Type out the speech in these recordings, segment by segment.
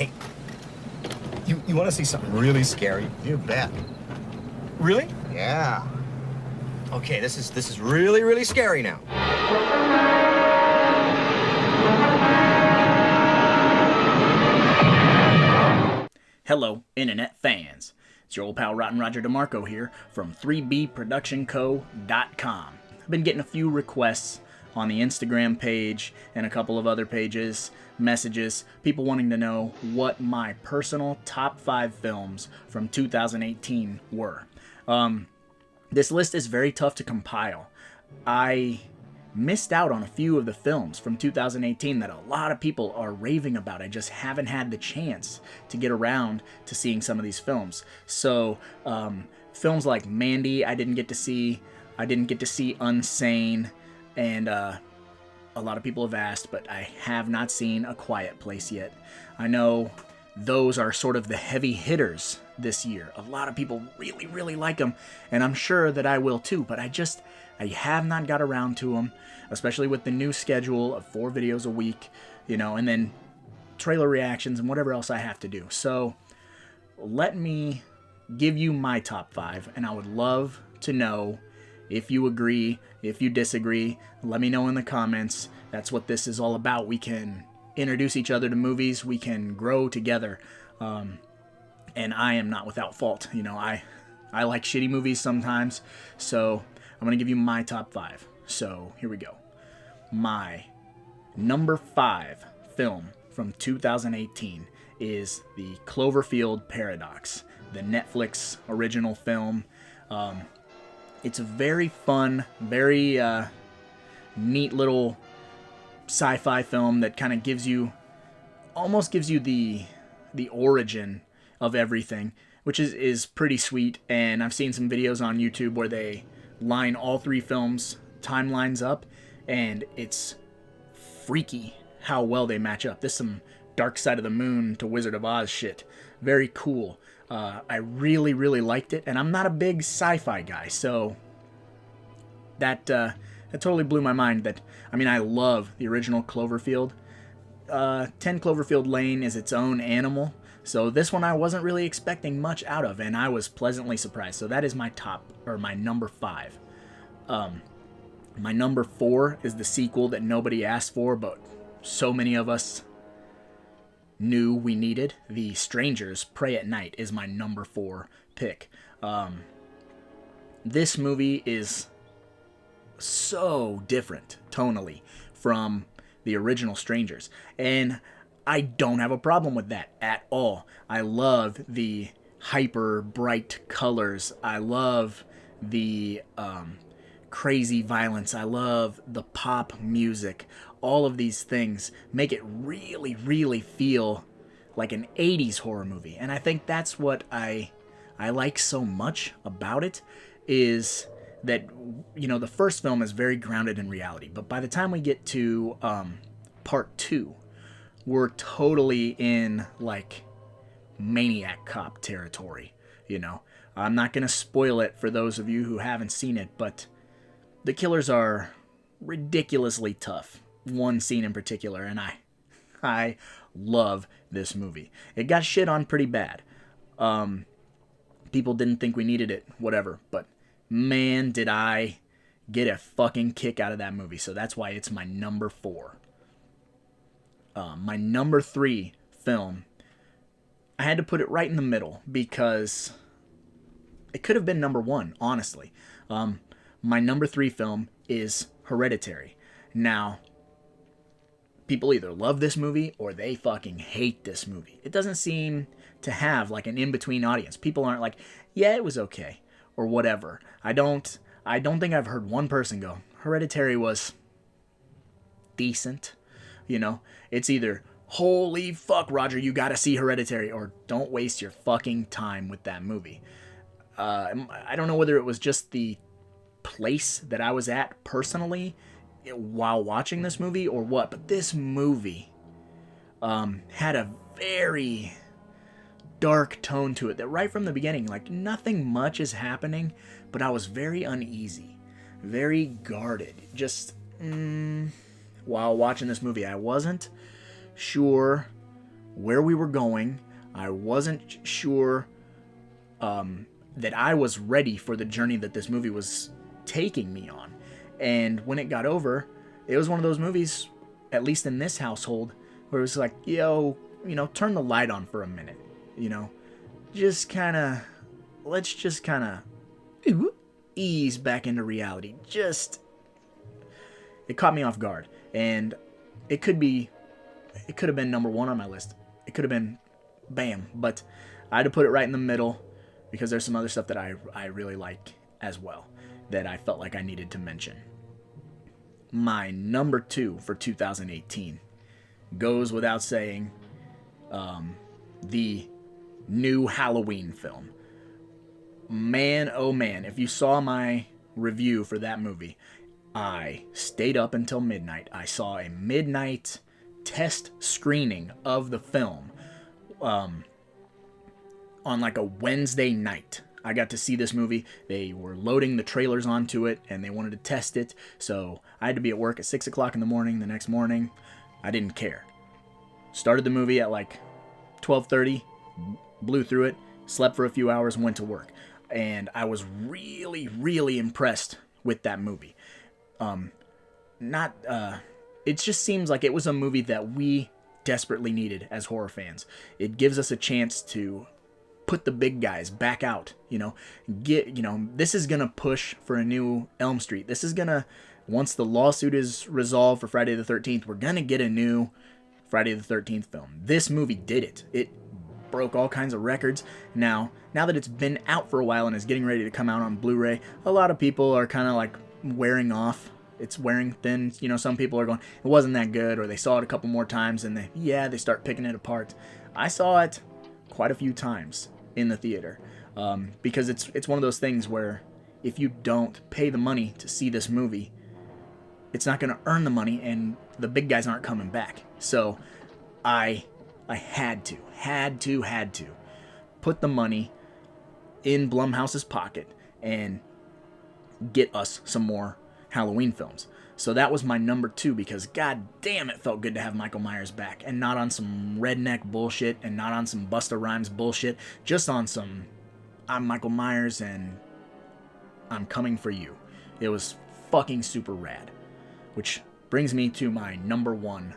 Hey, you want to see something really scary? You bet. Really? Yeah. Okay, this is really, really scary now. Hello, Internet fans. It's your old pal Rottin Roger DeMarco here from 3bproductionco.com. I've been getting a few requests on the Instagram page and a couple of other pages, messages, people wanting to know what my personal top 5 films from 2018 were. This list is very tough to compile. I missed out on a few of the films from 2018 that a lot of people are raving about. I just haven't had the chance to get around to seeing some of these films. So, films like Mandy, I didn't get to see. I didn't get to see Unsane, and a lot of people have asked, but I have not seen A Quiet Place yet. I know those are sort of the heavy hitters this year. A lot of people really, really like them, and I'm sure that I will too, but I have not got around to them, especially with the new schedule of 4 videos a week, and then trailer reactions and whatever else I have to do. So let me give you my top 5, and I would love to know if you agree, if you disagree. Let me know in the comments. That's what this is all about. We can introduce each other to movies. We can grow together. And I am not without fault. I like shitty movies sometimes. So I'm going to give you my top 5. So here we go. My number 5 film from 2018 is The Cloverfield Paradox, the Netflix original film. It's a very fun, very neat little sci-fi film that kind of almost gives you the origin of everything, which is pretty sweet. And I've seen some videos on YouTube where they line all 3 films timelines up, and it's freaky how well they match up. This is some Dark Side of the Moon to Wizard of Oz shit. Very cool. I really, really liked it, and I'm not a big sci-fi guy, so that totally blew my mind. I love the original Cloverfield. 10 Cloverfield Lane is its own animal, so this one I wasn't really expecting much out of, and I was pleasantly surprised. So that is my number 5. My number 4 is the sequel that nobody asked for, but so many of us knew we needed. The Strangers Pray at Night is my number 4 pick. This movie is so different tonally from the original Strangers, and I don't have a problem with that at all. I love the hyper bright colors. I love the crazy violence. I love the pop music. All of these things make it really, really feel like an 80s horror movie. And I think that's what I like so much about it, is that, the first film is very grounded in reality. But by the time we get to part 2, we're totally in, like, Maniac Cop territory, I'm not going to spoil it for those of you who haven't seen it, but the killers are ridiculously tough. One scene in particular, and I love this movie. It got shit on pretty bad. People didn't think we needed it, whatever, but man, did I get a fucking kick out of that movie. So that's why it's my number 4. My number 3 film, I had to put it right in the middle because it could have been number 1, honestly. My number 3 film is Hereditary. Now, people either love this movie or they fucking hate this movie. It doesn't seem to have like an in-between audience. People aren't like, yeah, it was okay, or whatever. I don't think I've heard one person go, Hereditary was decent. It's either, holy fuck, Roger, you gotta see Hereditary, or don't waste your fucking time with that movie. I don't know whether it was just the place that I was at personally while watching this movie or what, but this movie had a very dark tone to it that right from the beginning, like, nothing much is happening, but I was very uneasy, very guarded, just while watching this movie. I wasn't sure where we were going. I wasn't sure that I was ready for the journey that this movie was taking me on. And when it got over, it was one of those movies, at least in this household, where it was like, yo, turn the light on for a minute, just kind of, let's just kind of ease back into reality. It caught me off guard, and it could have been number one on my list. It could have been bam, but I had to put it right in the middle because there's some other stuff that I really like as well that I felt like I needed to mention. My number 2 for 2018 goes without saying, the new Halloween film. Man, oh man, if you saw my review for that movie, I stayed up until midnight. I saw a midnight test screening of the film on like a Wednesday night. I got to see this movie. They were loading the trailers onto it, and they wanted to test it, so I had to be at work at 6 o'clock in the morning the next morning. I didn't care. Started the movie at like 12:30, blew through it, slept for a few hours, and went to work. And I was really, really impressed with that movie. It just seems like it was a movie that we desperately needed as horror fans. It gives us a chance to put the big guys back out, this is gonna push for a new Elm Street. This is gonna, once the lawsuit is resolved for Friday the 13th, we're gonna get a new Friday the 13th film. This movie did it. It broke all kinds of records. Now that it's been out for a while and is getting ready to come out on Blu-ray, a lot of people are kind of like wearing off. It's wearing thin. Some people are going, it wasn't that good, or they saw it a couple more times and they start picking it apart. I saw it quite a few times in the theater because it's one of those things where if you don't pay the money to see this movie, it's not going to earn the money, and the big guys aren't coming back. So I had to put the money in Blumhouse's pocket and get us some more Halloween films. So that was my number 2 because god damn, it felt good to have Michael Myers back, and not on some redneck bullshit and not on some Busta Rhymes bullshit, just on some I'm Michael Myers and I'm coming for you. It was fucking super rad, which brings me to my number 1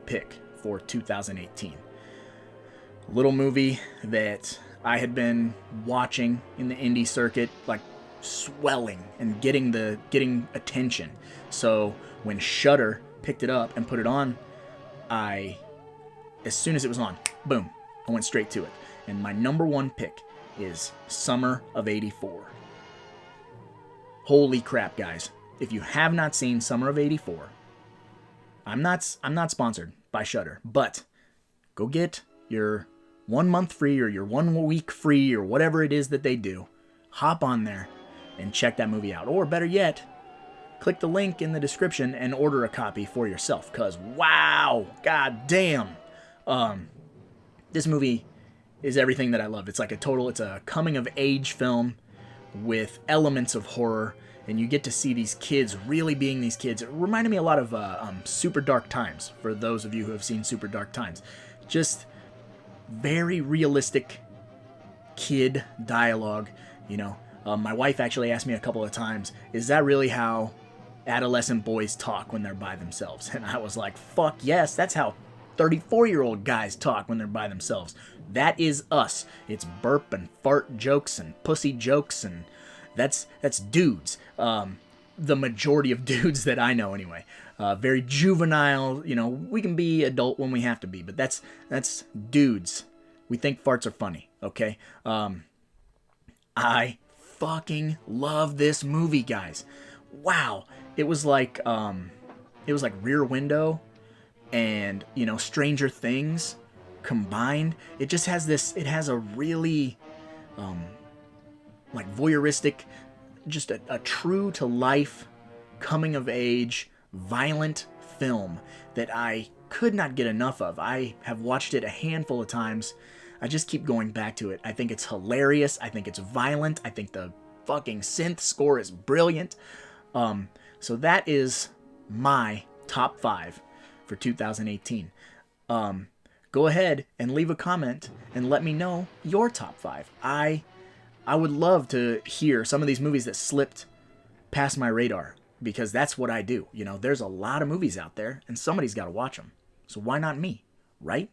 pick for 2018. A little movie that I had been watching in the indie circuit, like swelling and getting attention. So when Shudder picked it up and put it on, as soon as it was on, boom, I went straight to it. And my number 1 pick is Summer of '84. Holy crap, guys. If you have not seen Summer of '84, I'm not sponsored by Shudder, but go get your 1 month free or your 1 week free or whatever it is that they do. Hop on there and check that movie out. Or better yet, click the link in the description and order a copy for yourself, because wow, god damn, this movie is everything that I love. It's a coming of age film with elements of horror, and you get to see these kids really being these kids. It reminded me a lot of Super Dark Times, for those of you who have seen Super Dark Times. Just very realistic kid dialogue, My wife actually asked me a couple of times, is that really how adolescent boys talk when they're by themselves? And I was like, fuck yes, that's how 34-year-old guys talk when they're by themselves. That is us. It's burp and fart jokes and pussy jokes, and that's dudes. The majority of dudes that I know anyway. Very juvenile, we can be adult when we have to be, but that's dudes. We think farts are funny, okay? I fucking love this movie, guys. Wow. It was like Rear Window and, Stranger Things combined. It just has a really voyeuristic, just a true to life, coming of age, violent film that I could not get enough of. I have watched it a handful of times. I just keep going back to it. I think it's hilarious. I think it's violent. I think the fucking synth score is brilliant. So that is my top 5 for 2018. go ahead and leave a comment and let me know your top 5. I would love to hear some of these movies that slipped past my radar, because that's what I do. You know, there's a lot of movies out there and somebody's got to watch them. So why not me, right?